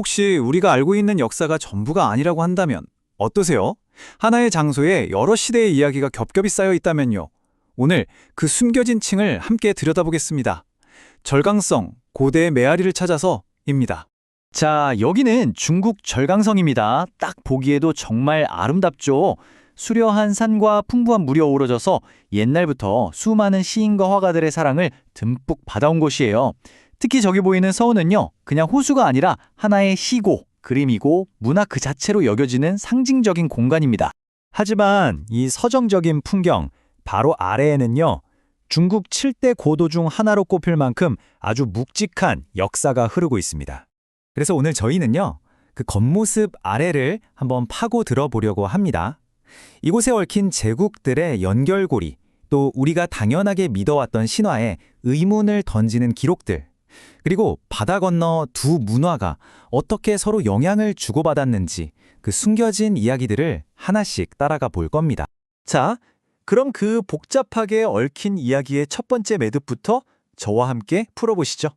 혹시 우리가 알고 있는 역사가 전부가 아니라고 한다면 어떠세요? 하나의 장소에 여러 시대의 이야기가 겹겹이 쌓여 있다면요. 오늘 그 숨겨진 층을 함께 들여다보겠습니다. 절강성, 고대의 메아리를 찾아서입니다. 자, 여기는 중국 절강성입니다. 딱 보기에도 정말 아름답죠. 수려한 산과 풍부한 물이 어우러져서 옛날부터 수많은 시인과 화가들의 사랑을 듬뿍 받아온 곳이에요. 특히 저기 보이는 서원은요, 그냥 호수가 아니라 하나의 시고, 그림이고, 문화 그 자체로 여겨지는 상징적인 공간입니다. 하지만 이 서정적인 풍경 바로 아래에는요, 중국 7대 고도 중 하나로 꼽힐 만큼 아주 묵직한 역사가 흐르고 있습니다. 그래서 오늘 저희는요, 그 겉모습 아래를 한번 파고 들어보려고 합니다. 이곳에 얽힌 제국들의 연결고리, 또 우리가 당연하게 믿어왔던 신화에 의문을 던지는 기록들, 그리고 바다 건너 두 문화가 어떻게 서로 영향을 주고받았는지 그 숨겨진 이야기들을 하나씩 따라가 볼 겁니다. 자, 그럼 그 복잡하게 얽힌 이야기의 첫 번째 매듭부터 저와 함께 풀어보시죠.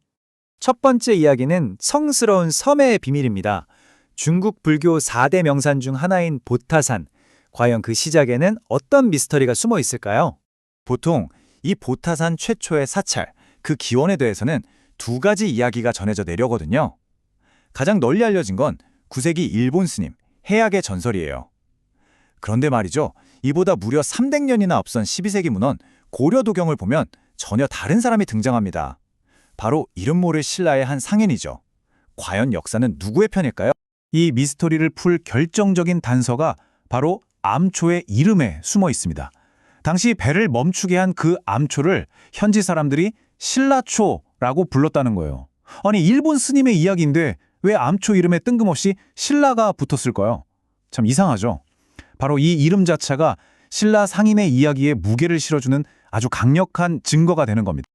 첫 번째 이야기는 성스러운 섬의 비밀입니다. 중국 불교 4대 명산 중 하나인 보타산. 과연 그 시작에는 어떤 미스터리가 숨어 있을까요? 보통 이 보타산 최초의 사찰, 그 기원에 대해서는 두 가지 이야기가 전해져 내려거든요. 가장 널리 알려진 건 9세기 일본 스님 해악의 전설이에요. 그런데 말이죠, 이보다 무려 300년이나 앞선 12세기 문헌 고려도경을 보면 전혀 다른 사람이 등장합니다. 바로 이름 모를 신라의 한 상인이죠. 과연 역사는 누구의 편일까요? 이 미스터리를 풀 결정적인 단서가 바로 암초의 이름에 숨어 있습니다. 당시 배를 멈추게 한 그 암초를 현지 사람들이 신라초라고 불렀다는 거예요. 아니, 일본 스님의 이야기인데 왜 암초 이름에 뜬금없이 신라가 붙었을까요? 참 이상하죠? 바로 이 이름 자체가 신라 상인의 이야기에 무게를 실어주는 아주 강력한 증거가 되는 겁니다.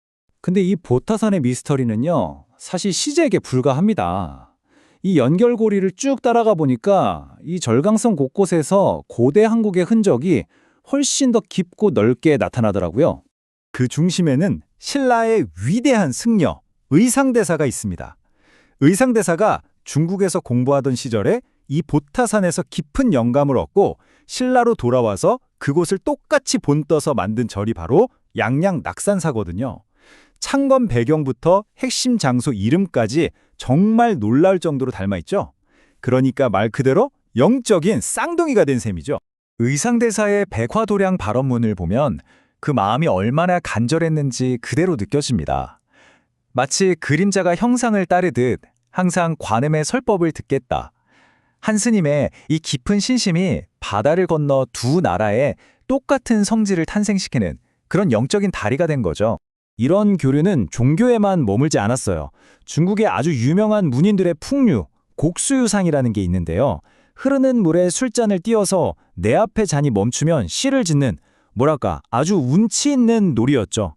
근데 이 보타산의 미스터리는요, 사실 시제에게 불과합니다. 이 연결고리를 쭉 따라가 보니까 이 절강성 곳곳에서 고대 한국의 흔적이 훨씬 더 깊고 넓게 나타나더라고요. 그 중심에는 신라의 위대한 승려, 의상대사가 있습니다. 의상대사가 중국에서 공부하던 시절에 이 보타산에서 깊은 영감을 얻고 신라로 돌아와서 그곳을 똑같이 본떠서 만든 절이 바로 양양 낙산사거든요. 창건 배경부터 핵심 장소 이름까지 정말 놀라울 정도로 닮아있죠? 그러니까 말 그대로 영적인 쌍둥이가 된 셈이죠. 의상대사의 백화도량 발언문을 보면 그 마음이 얼마나 간절했는지 그대로 느껴집니다. 마치 그림자가 형상을 따르듯 항상 관음의 설법을 듣겠다. 한 스님의 이 깊은 신심이 바다를 건너 두 나라의 똑같은 성질을 탄생시키는 그런 영적인 다리가 된 거죠. 이런 교류는 종교에만 머물지 않았어요. 중국의 아주 유명한 문인들의 풍류, 곡수유상이라는 게 있는데요. 흐르는 물에 술잔을 띄어서 내 앞에 잔이 멈추면 시를 짓는, 뭐랄까, 아주 운치 있는 놀이였죠.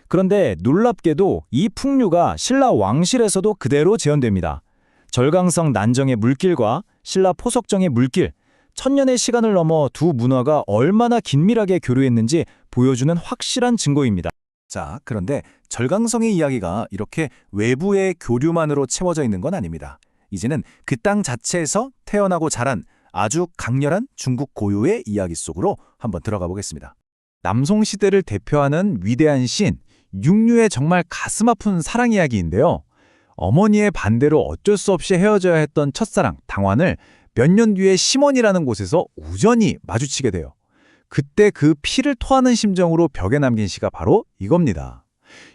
그런데 놀랍게도 이 풍류가 신라 왕실에서도 그대로 재현됩니다. 절강성 난정의 물길과 신라 포석정의 물길, 천년의 시간을 넘어 두 문화가 얼마나 긴밀하게 교류했는지 보여주는 확실한 증거입니다. 자, 그런데 절강성의 이야기가 이렇게 외부의 교류만으로 채워져 있는 건 아닙니다. 이제는 그 땅 자체에서 태어나고 자란 아주 강렬한 중국 고유의 이야기 속으로 한번 들어가 보겠습니다. 남송시대를 대표하는 위대한 시인, 육류의 정말 가슴 아픈 사랑 이야기인데요. 어머니의 반대로 어쩔 수 없이 헤어져야 했던 첫사랑, 당환을 몇 년 뒤에 심원이라는 곳에서 우연히 마주치게 돼요. 그때 그 피를 토하는 심정으로 벽에 남긴 시가 바로 이겁니다.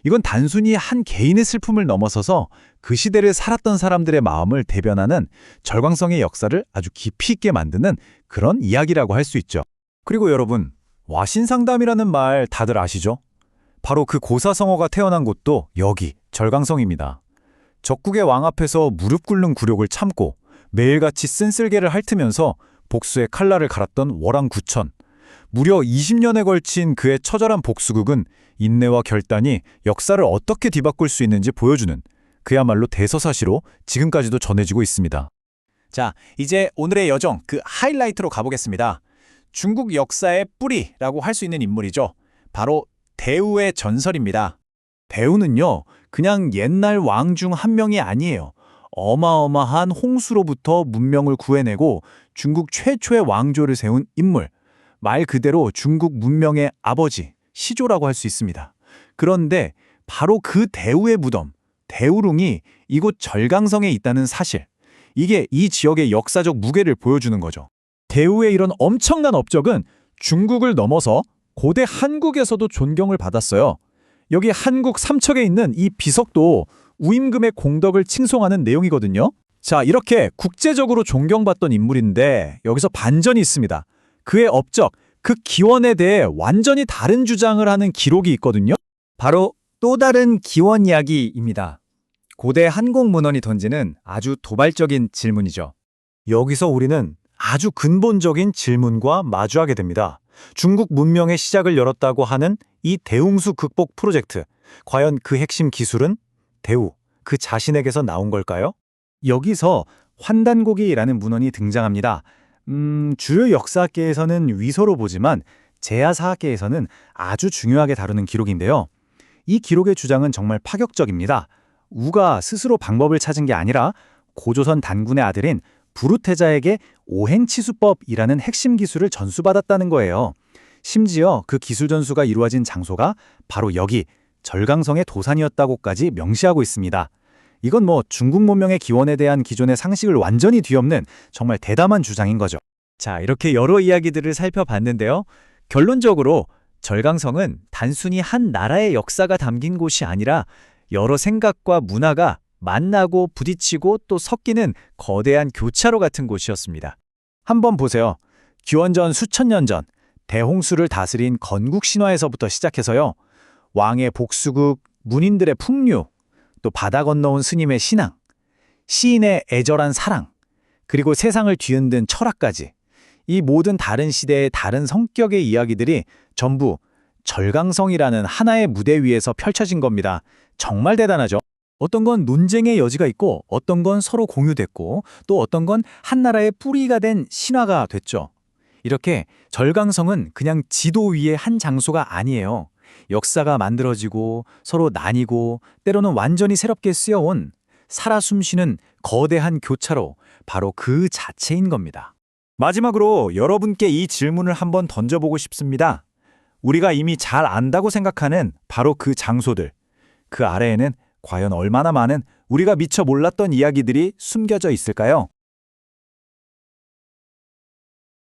이건 단순히 한 개인의 슬픔을 넘어서서 그 시대를 살았던 사람들의 마음을 대변하는 절강성의 역사를 아주 깊이 있게 만드는 그런 이야기라고 할 수 있죠. 그리고 여러분, 와신상담이라는 말 다들 아시죠? 바로 그 고사성어가 태어난 곳도 여기 절강성입니다. 적국의 왕 앞에서 무릎 꿇는 굴욕을 참고 매일같이 쓴쓸개를 핥으면서 복수의 칼날을 갈았던 월왕구천. 무려 20년에 걸친 그의 처절한 복수극은 인내와 결단이 역사를 어떻게 뒤바꿀 수 있는지 보여주는 그야말로 대서사시로 지금까지도 전해지고 있습니다. 자, 이제 오늘의 여정, 그 하이라이트로 가보겠습니다. 중국 역사의 뿌리라고 할 수 있는 인물이죠. 바로 대우의 전설입니다. 대우는요, 그냥 옛날 왕 중 한 명이 아니에요. 어마어마한 홍수로부터 문명을 구해내고 중국 최초의 왕조를 세운 인물, 말 그대로 중국 문명의 아버지, 시조라고 할 수 있습니다. 그런데 바로 그 대우의 무덤, 대우룽이 이곳 절강성에 있다는 사실, 이게 이 지역의 역사적 무게를 보여주는 거죠. 대우의 이런 엄청난 업적은 중국을 넘어서 고대 한국에서도 존경을 받았어요. 여기 한국 삼척에 있는 이 비석도 우임금의 공덕을 칭송하는 내용이거든요. 자, 이렇게 국제적으로 존경받던 인물인데 여기서 반전이 있습니다. 그의 업적, 그 기원에 대해 완전히 다른 주장을 하는 기록이 있거든요. 바로 또 다른 기원 이야기입니다. 고대 한국 문헌이 던지는 아주 도발적인 질문이죠. 여기서 우리는 아주 근본적인 질문과 마주하게 됩니다. 중국 문명의 시작을 열었다고 하는 이 대웅수 극복 프로젝트. 과연 그 핵심 기술은 대우, 그 자신에게서 나온 걸까요? 여기서 환단고기라는 문헌이 등장합니다. 주요 역사학계에서는 위서로 보지만 제야사학계에서는 아주 중요하게 다루는 기록인데요. 이 기록의 주장은 정말 파격적입니다. 우가 스스로 방법을 찾은 게 아니라 고조선 단군의 아들인 부르테자에게 오행치수법이라는 핵심 기술을 전수받았다는 거예요. 심지어 그 기술 전수가 이루어진 장소가 바로 여기 절강성의 도산이었다고까지 명시하고 있습니다. 이건 뭐 중국 문명의 기원에 대한 기존의 상식을 완전히 뒤엎는 정말 대담한 주장인 거죠. 자, 이렇게 여러 이야기들을 살펴봤는데요. 결론적으로 절강성은 단순히 한 나라의 역사가 담긴 곳이 아니라 여러 생각과 문화가 만나고 부딪히고 또 섞이는 거대한 교차로 같은 곳이었습니다. 한번 보세요. 기원전 수천 년 전 대홍수를 다스린 건국 신화에서부터 시작해서요. 왕의 복수국, 문인들의 풍류, 또 바다 건너온 스님의 신앙, 시인의 애절한 사랑, 그리고 세상을 뒤흔든 철학까지 이 모든 다른 시대의 다른 성격의 이야기들이 전부 절강성이라는 하나의 무대 위에서 펼쳐진 겁니다. 정말 대단하죠? 어떤 건 논쟁의 여지가 있고 어떤 건 서로 공유됐고 또 어떤 건 한 나라의 뿌리가 된 신화가 됐죠. 이렇게 절강성은 그냥 지도 위의 한 장소가 아니에요. 역사가 만들어지고 서로 나뉘고 때로는 완전히 새롭게 쓰여온 살아 숨쉬는 거대한 교차로, 바로 그 자체인 겁니다. 마지막으로 여러분께 이 질문을 한번 던져보고 싶습니다. 우리가 이미 잘 안다고 생각하는 바로 그 장소들, 그 아래에는 과연 얼마나 많은 우리가 미처 몰랐던 이야기들이 숨겨져 있을까요?